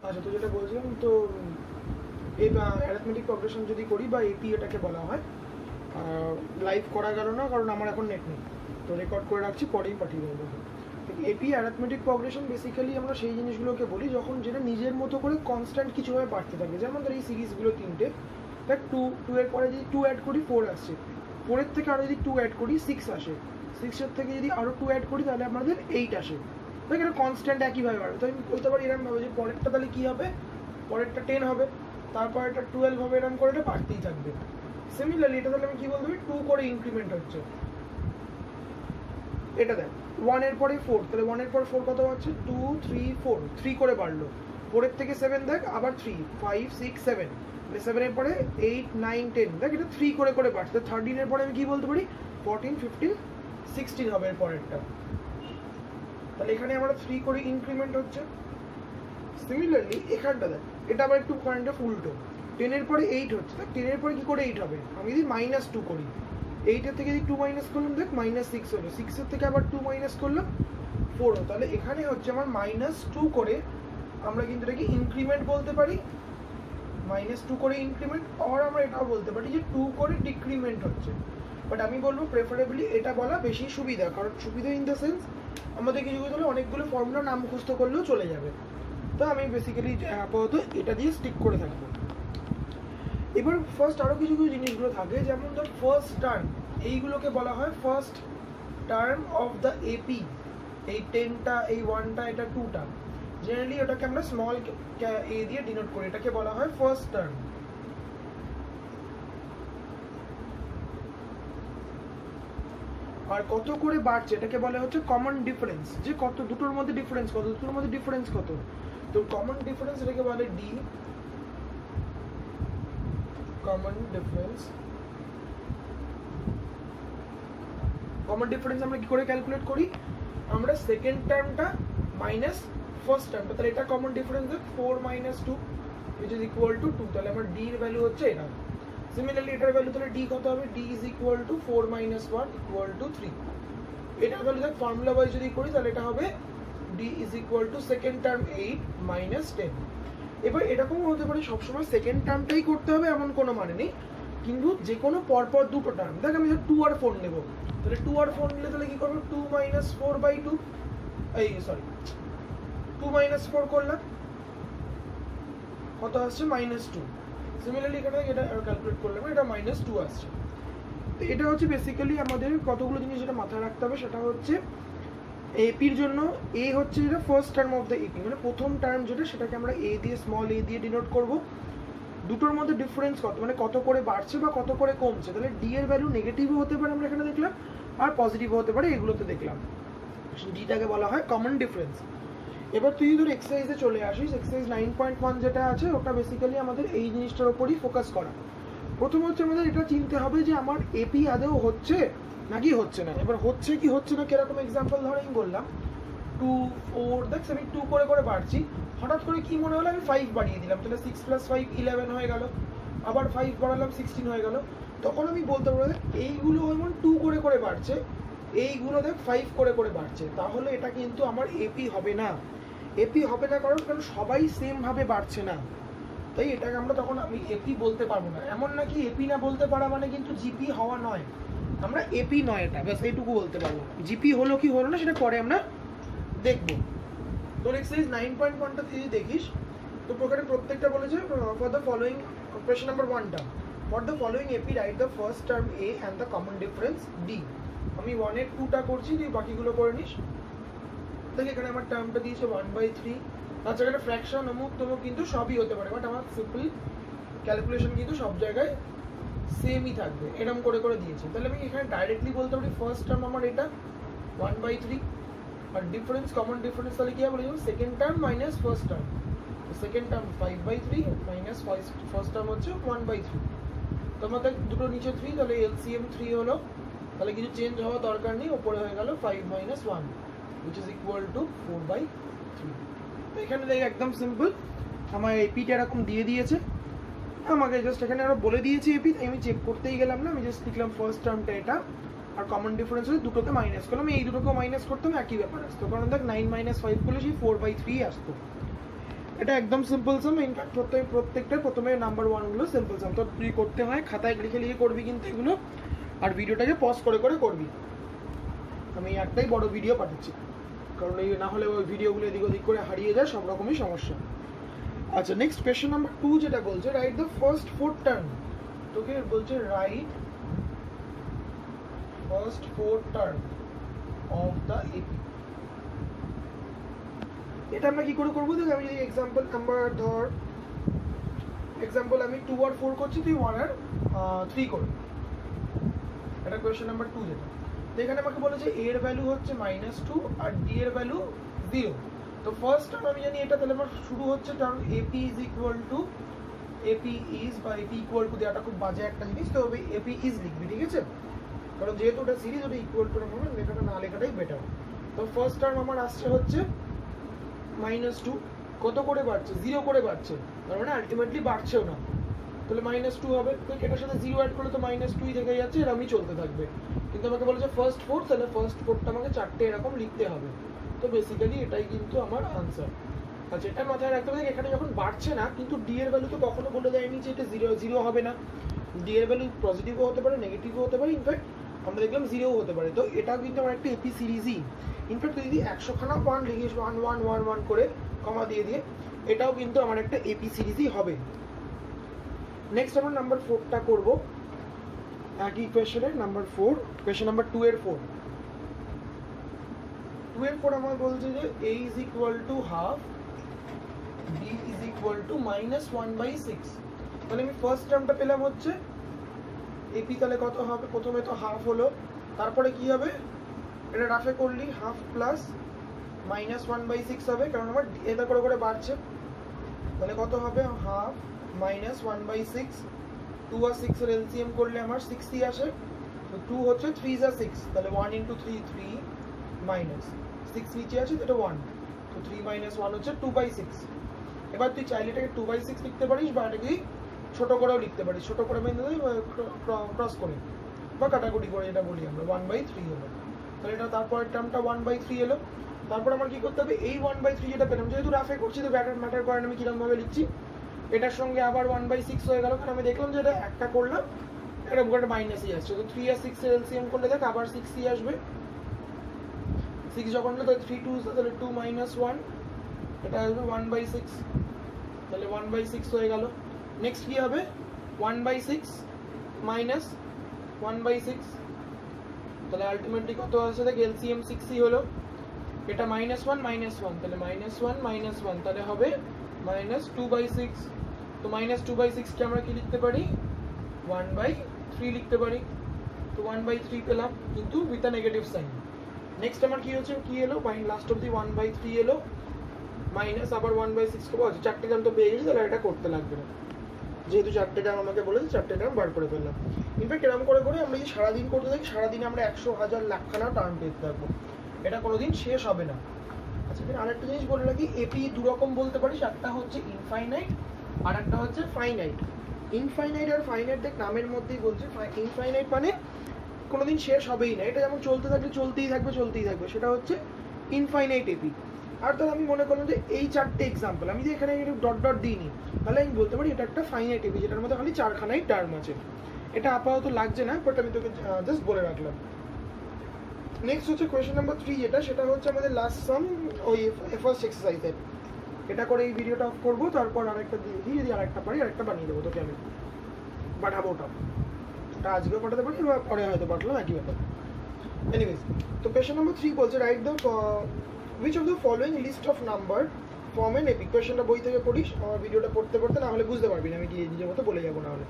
আচ্ছা, তো যেটা বলছিলাম, তো এই অ্যারিথমেটিক প্রগ্রেশন যদি করি বা এপি এটাকে বলা হয়, লাইভ করা গেল না কারণ আমার এখন নেট নেই, তো রেকর্ড করে রাখছি, পরেই পাঠিয়ে দেবো। এপি অ্যারিথমেটিক প্রগ্রেশন বেসিক্যালি আমরা সেই জিনিসগুলোকে বলি যখন যেটা নিজের মতো করে কনস্ট্যান্ট কিছুভাবে বাড়তে থাকে। যেমন ধর এই সিরিজগুলো তিনটে, দেখ টু এর পরে যদি 2 অ্যাড করি 4 আসছে, 4-এর থেকে আরও যদি 2 অ্যাড করি 6 আসে, 6-এর থেকে যদি আরও 2 অ্যাড করি তাহলে আমাদের 8 আসে। দেখ এটা কনস্ট্যান্ট একইভাবে বাড়বে। তো আমি বলতে পারি এরকম ভাবে যে পরেরটা তাহলে কী হবে, পরেরটা 10 হবে, তারপর এটা 12 হবে, এরকম করে এটা বাড়তেই থাকবে। সিমিলারলি এটা তাহলে আমি কী বলতে পারি, 2 করে ইনক্রিমেন্ট হচ্ছে। এটা দেখ 1 এর পরে 4, তাহলে 1 এর পর 4 কত হচ্ছে, 2 3 4, 3 করে বাড়লো। 4-এর থেকে 7 দেখ আবার 3 5 6 7, তাহলে 7-এর পরে 8 9 10, দেখ এটা 3 করে করে বাড়ছে। 13-এর পরে আমি কি বলতে পারি, 14 15 16 হবে এর পরেরটা, তাহলে এখানে আমরা 3 করে ইনক্রিমেন্ট হচ্ছে। সিমিলারলি এখানটা দেখ, এটা আবার একটু কারেন্টটা উল্টো, 10-এর পরে 8 হচ্ছে, দেখ 10-এর পরে কি করে 8 হবে, আমি যদি -2 করি, 8-এর থেকে যদি 2 মাইনাস করলাম দেখ -6 হলো, 6-এর থেকে আবার 2 মাইনাস করলাম 4 হলো, তাহলে এখানে হচ্ছে আমার -2 করে আমরা কিন্তু এটাকে ইনক্রিমেন্ট বলতে পারি, -2 করে ইনক্রিমেন্ট, আর আমরা এটাও বলতে পারি যে 2 করে ডিক্রিমেন্ট হচ্ছে। বাট আমি বলবো প্রেফারেবলি এটা বলা বেশি সুবিধা, কারণ সুবিধা ইন দ্য সেন্স আমাদের কিছু কিছু হলে অনেকগুলো ফর্মুলা নাম মুখস্থ করলেও চলে যাবে। তো আমি বেসিক্যালি আপাতত এটা দিয়ে স্টিক করে থাকবো। এবার ফার্স্ট আরও কিছু কিছু জিনিসগুলো থাকে, যেমন ধর ফার্স্ট টার্ম, এইগুলোকে বলা হয় first term of the AP. এই 10টা, এই 1টা, এটা 2টা, জেনারেলি ওটাকে আমরা স্মল এ দিয়ে ডিনোট করি, এটাকে বলা হয় ফার্স্ট টার্ম। আর কত করে বাড়ছে এটাকে বলা হচ্ছে কমন ডিফারেন্স, যে কত দুটোর মধ্যে ডিফারেন্স কত, দুটোর মধ্যে ডিফারেন্স কত, তো কমন ডিফারেন্স এটাকে বলে D, common difference. Common difference আমরা কি করে ক্যালকুলেট করি, আমরা সেকেন্ড টার্মটা মাইনাস ফার্স্ট টার্মটা, তাহলে এটা common difference 4 - 2 which is equal to 2, তাহলে আমার d এর ভ্যালু হচ্ছে এটা। সিমিলারলি এটার ভ্যালু তাহলে d কত হবে, d is equal to 4 - 1 equal to 3। এটার ভ্যালু দেখ ফর্মুলা ওয়াইজ যদি করি তাহলে এটা হবে d is equal to second term 8 - 10। এবার এরকম হতে পারে সবসময় সেকেন্ড টার্মটাই করতে হবে এমন কোনো মানে নেই, কিন্তু যে কোনো পরপর দুটো টার্ম, দেখ আমি 2 আর 4 নেবো, তাহলে 2 আর 4 নিলে তাহলে কি করবো, 2 - 4/2, এই সরি 2 - 4 করলাম, কত আসছে -2। সিমিলারলি এখানে এটা ক্যালকুলেট করলাম, এটা -2 আসছে। তো এটা হচ্ছে বেসিক্যালি আমাদের কতগুলো জিনিস যেটা মাথায় রাখতে হবে, সেটা হচ্ছে এপির জন্য এ হচ্ছে যেটা first term of the AP, মানে প্রথম টার্ম যেটা সেটাকে আমরা এ দিয়ে স্মল এ দিয়ে ডিনোট করব। দুটোর মধ্যে ডিফারেন্স কত, মানে কত করে বাড়ছে বা কত করে কমছে, তাহলে ডি এর ভ্যালু নেগেটিভও হতে পারে আমরা এখানে দেখলাম, আর পজিটিভও হতে পারে, এগুলোতে দেখলাম। ডিটাকে বলা হয় কমন ডিফারেন্স। এবার তুই ধর এক্সারসাইজে চলে আসিস, এক্সারসাইজ 9.1 যেটা আছে ওটা বেসিক্যালি আমাদের এই জিনিসটার উপরই ফোকাস করা। প্রথম হচ্ছে আমাদের এটা চিনতে হবে যে আমার এপি আদৌ হচ্ছে নাকি হচ্ছে না। এবার হচ্ছে কি হচ্ছে না কিরকম এক্সাম্পল ধর আমি বললাম 2 4, দেখ আমি 2 করে করে বাড়ছি, হঠাৎ করে কি মনে হলো আমি 5 বাড়িয়ে দিলাম, তাহলে 6 + 5 11 হয়ে গেল, আবার 5 বাড়ালাম 16 হয়ে গেল, তখন আমি বলতে পারবো এইগুলো যেমন 2 করে করে বাড়ছে, এইগুলো দেখ 5 করে করে বাড়ছে, তাহলে এটা কিন্তু আমার এপি হবে না। এপি হবে না কারণ সবাই সেম ভাবে বাড়ছে না, তাই এটাকে আমরা তখন আমি এপি বলতে পারবো না। এমন নাকি এপি না বলতে পারা মানে কিন্তু জিপি হওয়া নয়, আমরা এপি নয় এটা ব্যাস এইটুকু বলতে পারবো। জিপি হলো কি হলো না সেটা পরে আমরা দেখবো। তোর এক্সারসাইজ 9.1টা যদি দেখিস তো প্রকারে প্রত্যেকটা বলেছে for the following question number 1টা, for the following AP write the first term a and the common difference d. আমি 1 এর 2টা করছি, তুই বাকিগুলো করে নিস। দেখ এখানে আমার টার্মটা দিয়েছে 1/3, আচ্ছা এটা ফ্র্যাকশন অমুক তমুক কিন্তু সবই হতে পারে, বাট আমার সিম্পল ক্যালকুলেশন কিন্তু সব জায়গায় সেমই থাকবে, এরকম করে করে দিয়েছে। তাহলে আমি এখানে ডাইরেক্টলি বলতে পারি ফার্স্ট টার্ম আমার এটা 1/3, আর ডিফারেন্স কমন ডিফারেন্স তাহলে কি হবে, second term minus first term, second term 5/3 minus first term হচ্ছে 1/3। তো আমাদের দুটো নিচে 3, তাহলে এলসিএম 3 হলো, তাহলে কিছু চেঞ্জ হওয়ার দরকার নেই, ওপরে হয়ে গেল 5 - 1 which is equal to 4/3। তো এখানে দেখ একদম সিম্পল, আমার এপিটা এরকম দিয়ে দিয়েছে, আমাকে জাস্ট এখানে আরো বলে দিয়েছে এপি, আমি চেক করতেই গেলাম না, আমি জাস্ট লিখলাম ফার্স্ট টার্মটা এটা, আর কমন ডিফারেন্স হচ্ছে দুটোকে মাইনাস করলাম, এই দুটোকে মাইনাস করতাম একই ব্যাপার আসতো, কারণ দেখ 9 - 5 করলে সেই 4/3 আসতো। এটা একদম সিম্পল সাম। ইনফ্যাক্ট প্রত্যেকটা প্রথমে নাম্বার 1 গুলো সিম্পল সাম। তো তুই করতে হয় খাতায় লিখে লিখে করবি কিন্তু এগুলো, আর ভিডিওটাকে পজ করে করে করবি। আমি একটাই বড় ভিডিও পাঠাচ্ছি, কারণ এই না হলে ওই ভিডিওগুলো এদিক ওদিক করে হারিয়ে যায়, সব রকমই সমস্যা। আচ্ছা, নেক্সট কোয়েশ্চেন নাম্বার 2 যেটা বলছে রাইট দ্য ফার্স্ট 4 টার্ম। তোকে বলছে right first 4 term of the AP. এটা আমরা কি করে করবো? দেখ, আমি যদি এক্সাম্পল নাম্বার ধর এক্সাম্পল আমি 2 আর 4 করছি, তুই 1 আর 3 করবি। এটা কোয়েশ্চেন নাম্বার 2 যেটা, এখানে আমাকে বলেছে a এর ভ্যালু হচ্ছে -2 আর d এর ভ্যালু 0। তো ফার্স্ট টার্ম আমি জানি এটা, তাহলে আমার শুরু হচ্ছে term ap is equal two ap is বা ap ইকুয়াল টু দেওয়াটা খুব বাজে একটা জিনিস, তো ap ইজ লিখবি, ঠিক আছে? কারণ যেহেতু ওটা সিরিজ, ওটা ইকুয়াল টু হবে, লেখাটা না লেখাটাই বেটার। তো ফার্স্ট টার্ম আমার আসছে হচ্ছে -2, কত করে বাড়ছে? 0 করে বাড়ছে, তার মানে আলটিমেটলি বাড়ছেও না, তাহলে -2 হবে। তো এটার সাথে 0 অ্যাড করলে তো -2ই থেকে যাচ্ছে, এরকমই চলতে থাকবে। কিন্তু আমাকে বলেছে ফার্স্ট 4, তাহলে ফার্স্ট 4টা আমাকে 4টে এরকম লিখতে হবে। তো বেসিক্যালি এটাই কিন্তু আমার আনসার। আচ্ছা, এটা মাথায় রাখতে হবে, এখানে যখন বাড়ছে না, কিন্তু ডি এর ভ্যালু তো কখনো বলে দেয়নি যে এটা 0 হবে না। ডি এর ভ্যালু পজিটিভও হতে পারে, নেগেটিভও হতে পারে, ইনফ্যাক্ট আমরা দেখলাম 0ও হতে পারে। তো এটাও কিন্তু আমার একটা এপি সিরিজই। ইনফ্যাক্ট তুই যদি 100খানা 1 লিখিস 1 1 1 1 করে কমা দিয়ে দিয়ে, এটাও কিন্তু আমার একটা এপি সিরিজই হবে। নেক্সট আমরা নাম্বার 4টা করব, একই কোয়েশ্চেনের নাম্বার 4, কোয়েশ্চেন নাম্বার 2 এর 4। 2 এর 4 আমার বলছে যে a is equal to half, b is equal two -1/6। তাহলে আমি ফার্স্ট টার্মটা পেলাম হচ্ছে ap, তাহলে কত হবে? প্রথমে তো হাফ হলো, তারপরে কি হবে? এটা রাফে করলি হাফ প্লাস -1/6 হবে, কারণ আমার এটা করে করে বাড়ছে। তাহলে কত হবে? হাফ -1/6, 2 আর 6 এর এলসিএম করলে আমার 60 আসে। তো 2 হচ্ছে 3 যা 6, তাহলে 1 × 3 3 মাইনাস 6 নিচে আছে, তো এটা 1, তো 3 - 1 হচ্ছে 2/6। এবার তুই চাইলে এটাকে 2/6 লিখতে পারিস, বা এটাকে ছোট করেও লিখতে পারিস, ছোট করে মেনে ক্রস করে বা কাটাকুটি করে, এটা বলি আমরা 1/3 হলো। তাহলে এটা তারপরের টার্মটা 1/3 এলো। তারপর আমার কি করতে হবে? এই 1/3 যেটা পেলাম, যেহেতু রাফে করছি তো ম্যাটার করে না আমি কিরকম ভাবে লিখছি। এটার সঙ্গে আবার 1/6 হয়ে গেল, কারণ আমি দেখলাম যে এটা একটা করলাম এরকম করে মাইনাসই আসছে। তো 3 আর 6 এর এলসিএম করলে দেখ আবার 6ই আসবে। 6 যখন হলো, তাহলে 3 2 তাহলে 2 - 1, এটা আসবে 1/6, তাহলে 1/6 হয়ে গেল। নেক্সট কি হবে? 1/6 মাইনাস 1/6, তাহলে আলটিমেটলি কত আসছে? দেখ এলসিএম 6ই হলো। এটা -1 -1, তাহলে -1 - 1, তাহলে হবে -2/6। তো -2/6 কে আমরা কি লিখতে পারি? 1/3 লিখতে পারি। তো 1/3 পেলাম, কিন্তু with a negative sign. Next আমার কি হচ্ছে? কি এলো? লাস্ট অব্দি 1/3 এলো, মাইনাস আবার 1/6 করবো। আচ্ছা, 4টে টার্ম তো পেয়ে গেছি, তাহলে এটা করতে লাগবে না, যেহেতু 4টে টার্ম আমাকে বলেছে, 4টে টার্ম বার করে ফেললাম। ইনফ্যাক্ট এরকম করে করে আমরা যদি সারাদিন করতে থাকি, সারাদিনে আমরা 100 1000 লাখখানা টার্ম পেতে থাকবো, এটা কোনোদিন শেষ হবে না। আচ্ছা, এখানে আরেকটা জিনিস বলে রাখি, এপি দুরকম বলতে পারিস, একটা হচ্ছে ইনফাইনাইট আর একটা হচ্ছে ফাইনাইট। ইনফাইনাইট আর ফাইনাইট দেখ নামের মধ্যেই বলছে। ইনফাইনাইট মানে কোনোদিন শেষ হবেই না, এটা যেমন চলতে থাকলে চলতেই থাকবে, সেটা হচ্ছে ইনফাইনাইট এপি। আর তাহলে আমি মনে করলাম যে এই 4টে এক্সাম্পল আমি যে এখানে ডট ডট দিইনি, তাহলে আমি বলতে পারি এটা একটা ফাইনাইট এপি, যেটার মধ্যে খালি 4খানাই টার্ম আছে। এটা আপাতত লাগছে না, বাট আমি তোকে জাস্ট বলে রাখলাম। নেক্সট হচ্ছে কোয়েশ্চেন নাম্বার 3 যেটা, সেটা হচ্ছে আমাদের লাস্ট সাম, ওই ফার্স্ট এক্সারসাইজের। এটা করে এই ভিডিওটা অফ করবো, তারপর আরেকটা দিয়ে দিই, যদি আরেকটা পারি আরেকটা বানিয়ে দেবো তোকে আমি, পাঠাবো ওটা আজকেও পাঠাতে পারি, বা পরে হয়তো পাঠালাম, একই ব্যাপার। এনিওয়েজ, তো কোয়েশ্চেন নাম্বার 3 বলছে write the which of the following list of number form an epic। কোয়েশ্চেনটা বই থেকে পড়িস, আমার ভিডিওটা পড়তে পড়তে না হলে বুঝতে পারবি না, আমি গিয়ে নিজের মতো বলে যাবো না হলে।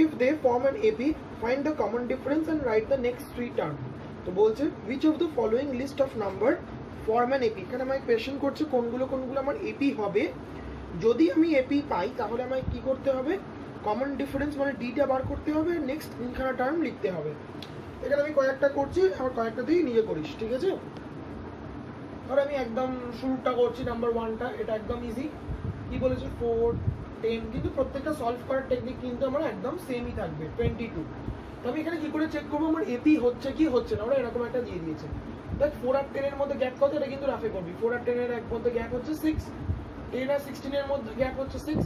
if they form an AP, find the common difference and write the next 3 term। তো বলছে which of the following list of number form an AP। এখানে আমায় কোয়েশ্চেন করছে কোনগুলো আমার এপি হবে। যদি আমি এপি পাই তাহলে আমায় কি করতে হবে? কমন ডিফারেন্স মানে ডিটা বার করতে হবে, নেক্সট 3খানা টার্ম লিখতে হবে। এখানে আমি কয়েকটা করছি, আর কয়েকটা তুই নিজে করিস, ঠিক আছে? ধর আমি একদম শুরুটা করছি, নাম্বার 1টা, এটা একদম ইজি। কি বলেছে? 4 10, কিন্তু প্রত্যেকটা সলভ করার টেকনিক কিন্তু আমার একদম সেমই থাকবে, 22। তো আমি এখানে কি করে চেক করবো আমার এপি হচ্ছে কি হচ্ছে না? ওরা এরকম একটা দিয়ে দিয়েছে, দেখ 4 আর 10 এর মধ্যে গ্যাপ কত, এটা কিন্তু রাফে করবি। 4 আর 10 এর মধ্যে গ্যাপ হচ্ছে 6, 10 আর 16 এর মধ্যে গ্যাপ হচ্ছে 6,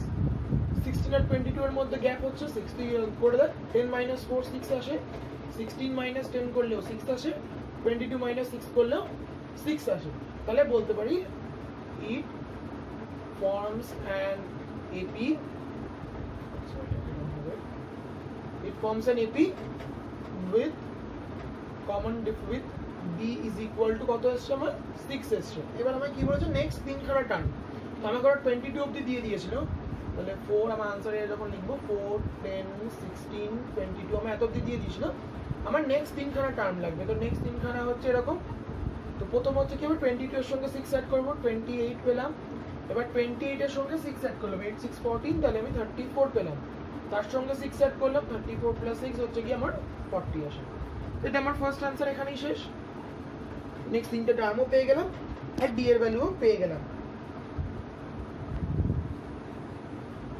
16 আর 22 এর মধ্যে গ্যাপ হচ্ছে 6, তুই করে দেখ 10 - 4 6 আসে, 16 - 10 করলেও 6 আসে, 22 - 6 করলেও 6 আসে। তাহলে বলতে পারি it forms an AP, it forms an AP with common diff with B is equal to কত আসছে আমার 6 আসছে। এবার আমি কি বলেছে নেক্সট তিনখানা টার্ম, তো আমাকে ওরা 22 অবধি দিয়ে দিয়েছিল, তাহলে 4 আমার আনসারে যখন লিখবো 4 10 16 22 আমি এত অবধি দিয়ে দিয়েছিল। আমার নেক্সট তিনখানা টার্ম লাগবে, তো নেক্সট তিনখানা হচ্ছে এরকম। তো প্রথম হচ্ছে কি আমি 22 এর সঙ্গে 6 অ্যাড করবো, 28 পেলাম। এবার 28 এর সঙ্গে 6 অ্যাড করলাম, 8 6 14, তাহলে আমি 34 পেলাম। তার সঙ্গে 6 অ্যাড করলাম, 34 + 6 হচ্ছে কি আমার 40 আসে। এটা আমার ফার্স্ট আনসার এখানেই শেষ। নেক্সট তিনটে টার্মও পেয়ে গেলাম আর ডি এর ভ্যালুও পেয়ে গেলাম।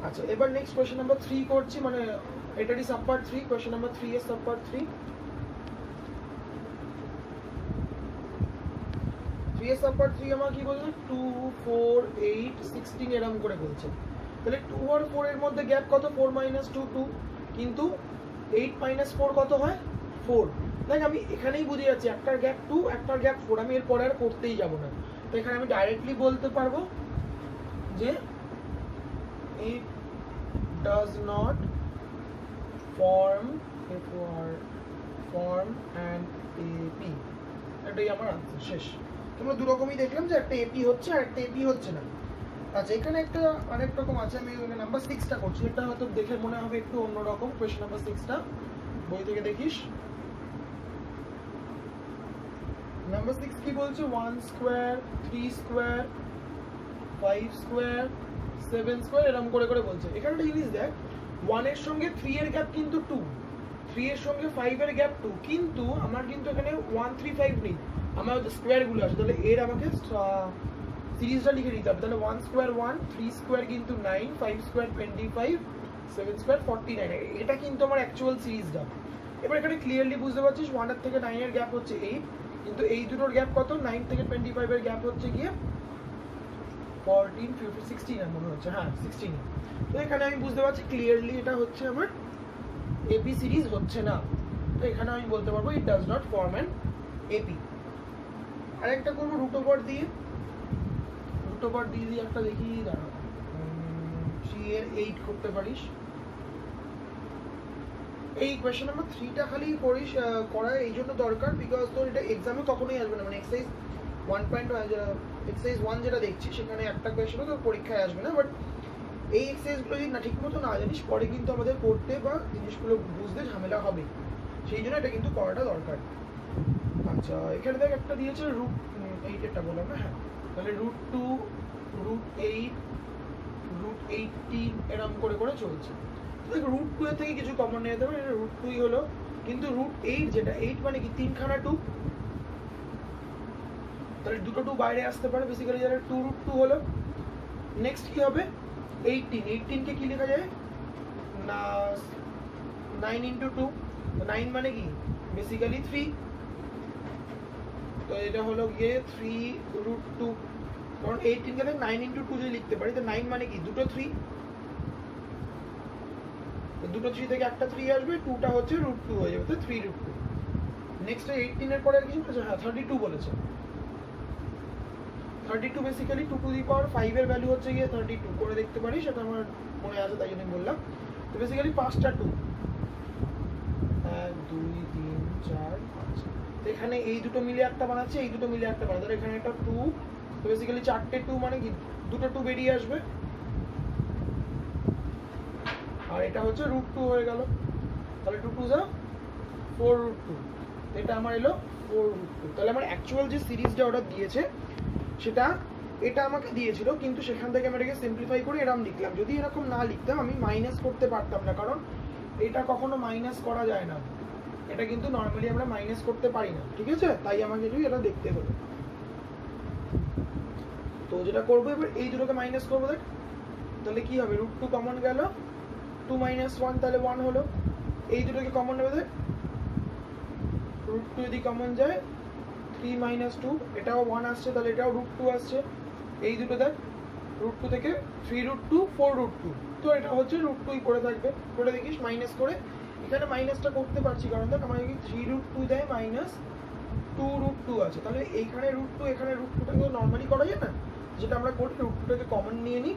আচ্ছা, এবার নেক্সট কোশ্চেন নাম্বার 3 করছি, মানে এটারই সাব পার্ট 3, কোশ্চেন নাম্বার 3 এর সাব পার্ট 3 এর সাব পার্ট 3 আমার কি বলছে 2 4 8 16 এরকম করে বলছে। তাহলে 2 আর 4 এর মধ্যে গ্যাপ কত, 4 - 2 2, কিন্তু 8 - 4 কত হয় 4। দেখ আমি এখানেই বুঝে যাচ্ছি একটার গ্যাপ 2 একটার গ্যাপ 4, আমি এর পরে আর করতেই যাব না। তো এখানে আমি ডাইরেক্টলি বলতে পারবো যে it does not form an AP, এটাই আমার আনসার শেষ। তোমরা দু রকমই দেখলাম যে একটা এপি হচ্ছে আর একটা এপি হচ্ছে না। আচ্ছা, এখানে একটা অনেক রকম আছে, আমি নাম্বার 6টা করছি, এটা হয়তো দেখে মনে হবে একটু অন্যরকম। কোয়েশ্চেন নাম্বার 6টা বই থেকে দেখিস। নাম্বার 6 কি বলছে 1 স্কয়ার 3 স্কয়ার 5 স্কয়ার 7 স্কয়ার এরকম করে করে বলছে। এখানে একটা জিনিস দেখ, 1 এর সঙ্গে 3 এর গ্যাপ কিন্তু 2, 3 এর সঙ্গে 5 এর গ্যাপ 2, কিন্তু আমার কিন্তু এখানে 1 3 5 নেই, আমার স্কয়ার গুলো আছে। তাহলে এর আমাকে সিরিজটা লিখে দিতে হবে। তাহলে 1 স্কয়ার 1, 3 স্কয়ার কিন্তু 9, 5 স্কয়ার 25, 7 স্কয়ার 49, এটা কিন্তু আমার অ্যাকচুয়াল সিরিজটা। এবার এখানে ক্লিয়ারলি বুঝতে পারছিস 1 এর থেকে 9 এর গ্যাপ হচ্ছে 8, কিন্তু এই দুটোর গ্যাপ কত, 9 থেকে 25 এর গ্যাপ হচ্ছে গিয়ে 14 15 16 এর মনে হচ্ছে, হ্যাঁ 16। তো এখানে আমি বুঝতে পারছি ক্লিয়ারলি এটা হচ্ছে আমার এপি সিরিজ হচ্ছে না। তো এখানে আমি বলতে পারবো it does not form an AP. আরেকটা করবো রুট ওভার দিয়ে একটা দেখি, দাঁড়াও 3 এর 8 করতে পারিস। এই কোয়েশ্চেন নাম্বার 3টা খালি করিস, করা এই জন্য দরকার বিকজ তোর এটা এক্সামে কখনোই আসবে না, মানে এক্সারসাইজ 1 যেটা দেখছি সেখানে একটা কোয়েশ্চেনও তোর পরীক্ষায় আসবে না। বাট এই এক্সারসাইজগুলো যদি না ঠিক মতো না জানিস পরে কিন্তু আমাদের করতে বা জিনিসগুলো বুঝতে ঝামেলা হবে, সেই জন্য এটা কিন্তু করাটা দরকার। আচ্ছা, এখানে দেখ একটা দিয়েছে রুট 8 এটা বললাম না, হ্যাঁ তাহলে √2 √8 √18 এরকম করে করে চলছে। দেখ √2 এর থেকে কিছু কমন নিয়ে যেতে পারে, এটা √2ই হলো, কিন্তু √8 যেটা 8 মানে কি 3খানা 2, তাহলে দুটো 2 বাইরে আসতে পারে, বেসিক্যালি যারা 2 √2 হলো। নেক্সট কি হবে 18 কে কি লেখা যায় না 9 × 2, তো 9 মানে কি বেসিক্যালি 3, তো এটা হলো গিয়ে 3 √2, কারণ 18 কে 9 × 2 যদি লিখতে পারি তো 9 মানে কি দুটো 3, তো দুটো 3 থেকে একটা 3 আসবে, 2টা হচ্ছে √2 হয়ে যাবে, তো 3 √2। নেক্সট 18 এর পরে আর কিছু বলেছে, হ্যাঁ 32 বলেছে। 32 বেসিক্যালি 2 টু দি পাওয়ার 5 এর ভ্যালু হচ্ছে গিয়ে 32 করে দেখতে পারি, সেটা আমার মনে আছে তাই জন্য বললাম। তো বেসিক্যালি 5টা 2, 1 2 3 4 5, তো এখানে এই দুটো মিলে একটা বানাচ্ছে, এই দুটো মিলে একটা বানাচ্ছে, এখানে একটা 2, তো বেসিক্যালি 4টে 2 মানে কি দুটো 2 বেরিয়ে আসবে, আর এটা হচ্ছে √2 হয়ে গেল। তাহলে 2 2 যা 4 √2, এটা আমার এলো 4 √2। তাহলে আমার অ্যাকচুয়াল যে সিরিজটা অর্ডার দিয়েছে সেটা এটা আমাকে দিয়েছিল, কিন্তু সেখান থেকে আমি এটাকে সিম্পলিফাই করে এরকম লিখলাম। যদি এরকম না লিখতাম আমি মাইনাস করতে পারতাম না, কারণ এটা কখনো মাইনাস করা যায় না, এটা কিন্তু নর্মালি আমরা মাইনাস করতে পারি না, ঠিক আছে? তাই আমাকে যদি এটা দেখতে হলো, তো যেটা করবো এবার এই দুটোকে মাইনাস করবো। দেখ তাহলে কি হবে √2 কমন গেল, 2 - 1 তাহলে 1 হলো। এই দুটোকে কমন নেবে, দেখ √2 যদি কমন যায় 3 - 2, এটাও 1 আসছে, তাহলে এটাও √2 আসছে। এই দুটো দেখ রুট টু থেকে 3 রুট টু 4 রুট টু, তো এটা হচ্ছে রুট টুই পড়ে থাকবে। করে দেখিস মাইনাস করে, এখানে মাইনাসটা করতে পারছি কারণ দেখ আমার যদি 3 রুট টু দেয় মাইনাস 2 রুট টু আছে, তাহলে এইখানে রুট টু এখানে রুট টুটাকে নর্মালি করা যায় না, যেটা আমরা করি রুট টুটাকে কমন নিয়ে নিই,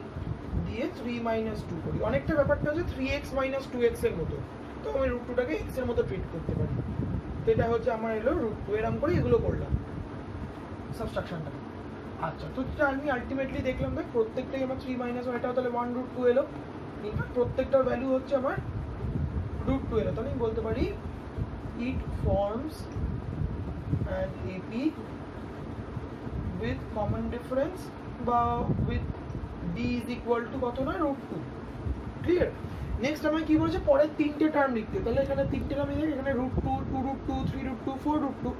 দিয়ে 3 মাইনাস 2 করি। অনেকটা ব্যাপারটা হচ্ছে 3x মাইনাস 2x এর মতো, তো আমি রুট টুটাকে x এর মতো ট্রিট করতে পারি। তো এটা হচ্ছে আমার এলো রুট টু, এরকম করে এগুলো করলাম সাবস্ট্রাকশনটা। আচ্ছা, তো আমি আলটিমেটলি দেখলাম দেখ প্রত্যেকটাই আমার 3 মাইনাস 1, এটাও তাহলে 1 রুট টু এলো, ইনফ্যাক্ট প্রত্যেকটার ভ্যালু হচ্ছে আমার রুট টু এলো। তাহলে আমি বলতে পারি it forms an AP with common difference বা with d is equal to কত না রুট টু। ক্লিয়ার? নেক্সট আমার কি বলেছে পরের তিনটে টার্ম লিখতে, তাহলে এখানে তিনটে টার্ম লিখে এখানে root two, 2 root two, 3 root two, 4 root two,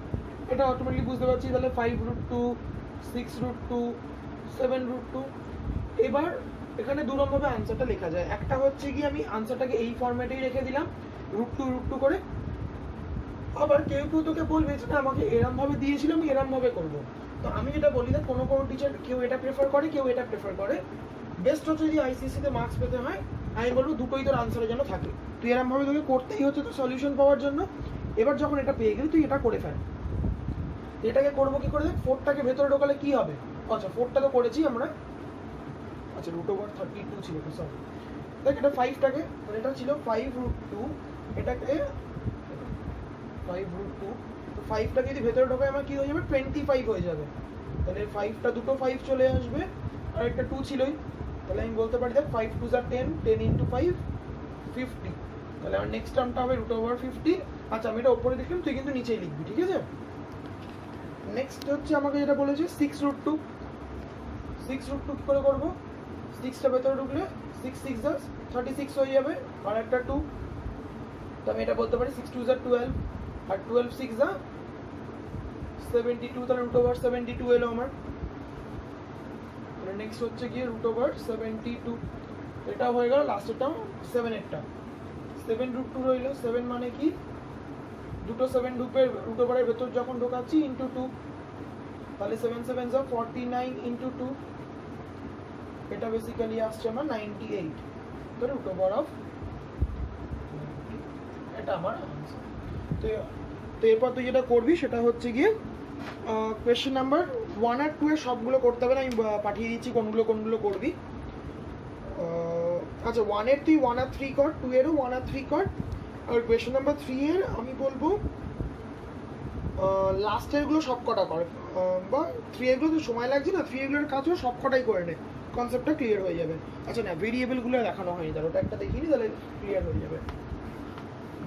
এটা অটোমেটিকলি বুঝতে পারছি। তাহলে 5 root two, 6 root two, 7 root two. এবার এখানে দুরকমভাবে আনসারটা লেখা যায়, একটা হচ্ছে কি আমি আনসারটাকে এই ফরম্যাটেই রেখে দিলাম রুট টু করে, আবার কেউ কেউ তোকে বলবে যে আমাকে এরম ভাবে দিয়েছিল আমি এরম ভাবে করবো। তো আমি যেটা বলি না, কোনো কোনো টিচার কেউ এটা প্রেফার করে কেউ এটা প্রেফার করে, বেস্ট হচ্ছে যদি আইসিএসসি তে মার্কস পেতে হয় আমি বলবো দুটোই তোর আনসারে যেন থাকে, তুই এরম ভাবে তোকে করতেই হচ্ছে তো সলিউশন পাওয়ার জন্য। এবার যখন এটা পেয়ে গেলি তুই এটা করে ফেল। এটাকে করবো কি করে, দেখ 4টাকে ভেতরে ঢোকালে কি হবে, আচ্ছা 4টা তো করেছি আমরা, আচ্ছা রুট ওভার 32 ছিল তো সরি, দেখ এটা 5টাকে, মানে এটা ছিল 5 রুট টু, এটাকে 5 রুট টু, তো 5টাকে যদি ভেতরে ঢোকায় আমার কি হয়ে যাবে 25 হয়ে যাবে। তাহলে 5টা দুটো 5 চলে আসবে আর একটা 2 ছিলই, তাহলে আমি বলতে পারি দেখ 5 2 10, 10 ইন্টু 5 50, তাহলে আমার নেক্সট টার্মটা হবে রুট ওভার 50। আচ্ছা আমি এটা উপরে লিখলাম, তুই কিন্তু নিচেই লিখবি, ঠিক আছে? নেক্সট হচ্ছে আমাকে যেটা বলেছে 6 রুট টু, 6 রুট টু কি করে করবো, 6টা ভেতরে ঢুকলে 6 6 36 হয়ে যাবে আর একটা 2, তো আমি এটা বলতে পারি 6 2 12 আর 12 6 72, তাহলে রুট ওভার 72 এলো আমার। নেক্সট হচ্ছে গিয়ে রুট ওভার 72, এটা হয়ে গেল লাস্টেরটা 7 এরটা, 7 রুট টু রইলো, 7 মানে কি দুটো 7 ঢুকবে রুট ওভারের ভেতর যখন ঢোকাচ্ছি ইন্টু 2, তাহলে 7 7 49 ইন্টু 2, এটা বেসিক্যালি আসছে আমার 98, তো রুট ওভার অফ, এটা আমার আনসার। তো এরপর তুই যেটা করবি সেটা হচ্ছে গিয়ে কোয়েশ্চেন নাম্বার 1 আর 2 এর সবগুলো করতে হবে না, আমি পাঠিয়ে দিচ্ছি কোনগুলো করবি। আচ্ছা 1 এর তুই 1 আর 3 কর, 2 এরও 1 আর 3 কর, আর কোয়েশ্চেন নাম্বার 3 এর আমি বলবো লাস্টেরগুলো সব কটা কর, বা 3 এরগুলো তো সময় লাগছে না, 3 এগুলোর কাজও সব কটাই করে নে, কনসেপ্টটা ক্লিয়ার হয়ে যাবে। আচ্ছা না ভেরিয়েবলগুলো দেখানো হয়নি, তার ওটা একটা দেখিনি, তাহলে ক্লিয়ার হয়ে যাবে।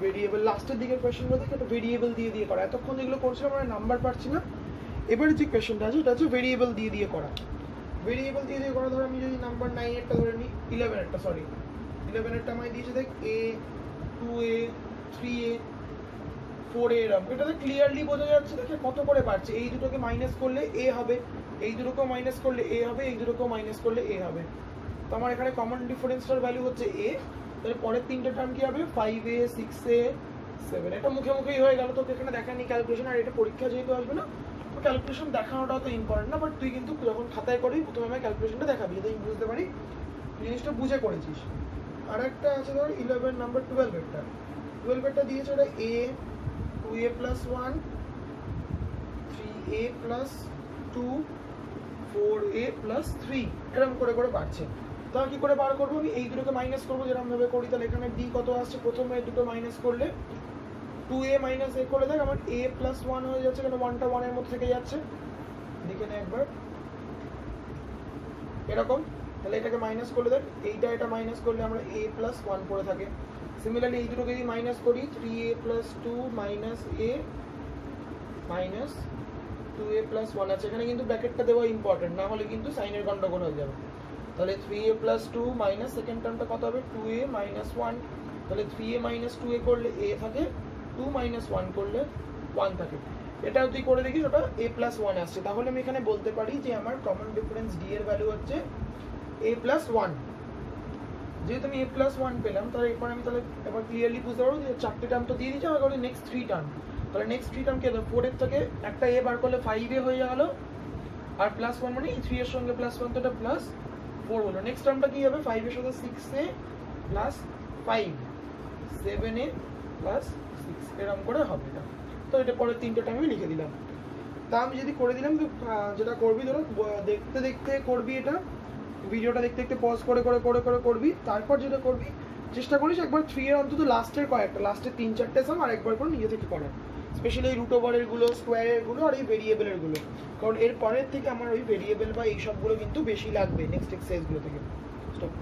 ভেরিয়েবল লাস্টের দিকের কোয়েশ্চেনগুলো থেকে একটা ভেরিয়েবল দিয়ে করা, এতক্ষণ যেগুলো করছিলাম আমরা নাম্বার পাচ্ছি না, এবারে যে কোয়েশ্চেনটা আছে এটা হচ্ছে ভেরিয়েবল দিয়ে করা। ভেরিয়েবল দিয়ে করা, ধর আমি যদি নাম্বার 9 এরটা ধরে নিই, 11 এরটা সরি 11 এরটা আমায় দিয়েছে দেখ a 2a 3a 4a এরকম, এটাতে ক্লিয়ারলি বোঝা যাচ্ছে দেখে কত করে পারছে, এই দুটোকে মাইনাস করলে a হবে, এই দুটোকেও মাইনাস করলে a হবে, এই দুটোকেও মাইনাস করলে a হবে। তো আমার এখানে কমন ডিফারেন্সটার ভ্যালু হচ্ছে a, তাহলে পরের তিনটে টার্ম কি হবে 5a 6a 7, এটা মুখেই হয়ে গেল, তোকে এখানে দেখানি ক্যালকুলেশন, আর এটা পরীক্ষা যেহেতু আসবে না তো ক্যালকুলেশন দেখানোটা তো ইম্পর্টেন্ট না, বাট তুই কিন্তু যখন খাতায় করবি প্রথমে আমি ক্যালকুলেশনটা দেখাবি যাতে আমি বুঝতে পারি জিনিসটা বুঝে করেছিস। আর একটা আছে ধর 11 নাম্বার 12 এরটা দিয়েছে ওটা a 2a plus 1 3a plus 2 4a plus 3 এরকম করে বাড়ছে। তো আমি কি করে বার করবো, আমি এই দুটোকে মাইনাস করবো যেরকম ভাবে করি, তাহলে এখানে d কত আসছে, প্রথমে দুটো মাইনাস করলে 2a মাইনাস a করে দেখ আমার a plus 1 হয়ে যাচ্ছে, কারণ 1টা 1 এর মধ্যে থেকে যাচ্ছে, দেখে নে একবার এরকম, তাহলে এটাকে মাইনাস করলে দেখ এটা মাইনাস করলে আমরা a plus 1 পড়ে থাকে। সিমিলারলি এই দুটোকে যদি মাইনাস করি 3a plus 2 minus a minus 2a plus 1 আছে, এখানে কিন্তু ব্র্যাকেটটা দেওয়া ইম্পর্টেন্ট, না হলে কিন্তু সাইনের গন্ডগোল হয়ে যাবে। তাহলে 3a plus 2 মাইনাস সেকেন্ড টার্মটা কত হবে 2a minus 1, তাহলে 3a minus 2a করলে a থাকে, 2 minus 1 করলে 1 থাকে, এটাও তুই করে দেখিস ওটা a plus 1 আসছে। তাহলে আমি এখানে বলতে পারি যে আমার কমন ডিফারেন্স d এর ভ্যালু হচ্ছে a plus 1। যেহেতু আমি a plus 1 পেলাম, তাহলে এবার ক্লিয়ারলি বুঝতে পারবো যে চারটে টার্ম তো দিয়ে দিচ্ছি, আমার নেক্সট 3 টার্ম, তাহলে নেক্সট 3 টার্ম কি হবে 4 এর থেকে একটা a বার করলে 5a হয়ে গেল, আর প্লাস 1 মানে এই 3 এর সঙ্গে প্লাস 1 তো এটা প্লাস 4 হলো। নেক্সট টার্মটা কি হবে? 5 এর সাথে 6a প্লাস 5 7a প্লাস 6 এরকম করে হবে এটা। তো এটা পরে তিনটে টার্মই লিখে দিলাম। তা আমি যদি করে দিলাম, তো যেটা করবি ধরো দেখতে দেখতে করবি, এটা ভিডিওটা দেখতে দেখতে পজ করে করে করে করে করবি। তারপর যেটা করবি, চেষ্টা করিস একবার 3 এর অন্তত লাস্টের কয়েকটা, লাস্টের 3-4টে সাম আর একবার করে নিজে থেকে করার, স্পেশালি এই রুট ওভারের গুলো, স্কোয়ারের গুলো আর এই ভেরিয়েবলের গুলো, কারণ এর পরের থেকে আমার ওই ভেরিয়েবল বা এই সবগুলো কিন্তু বেশি লাগবে নেক্সট এক্সারসাইজগুলো থেকে। স্টপ।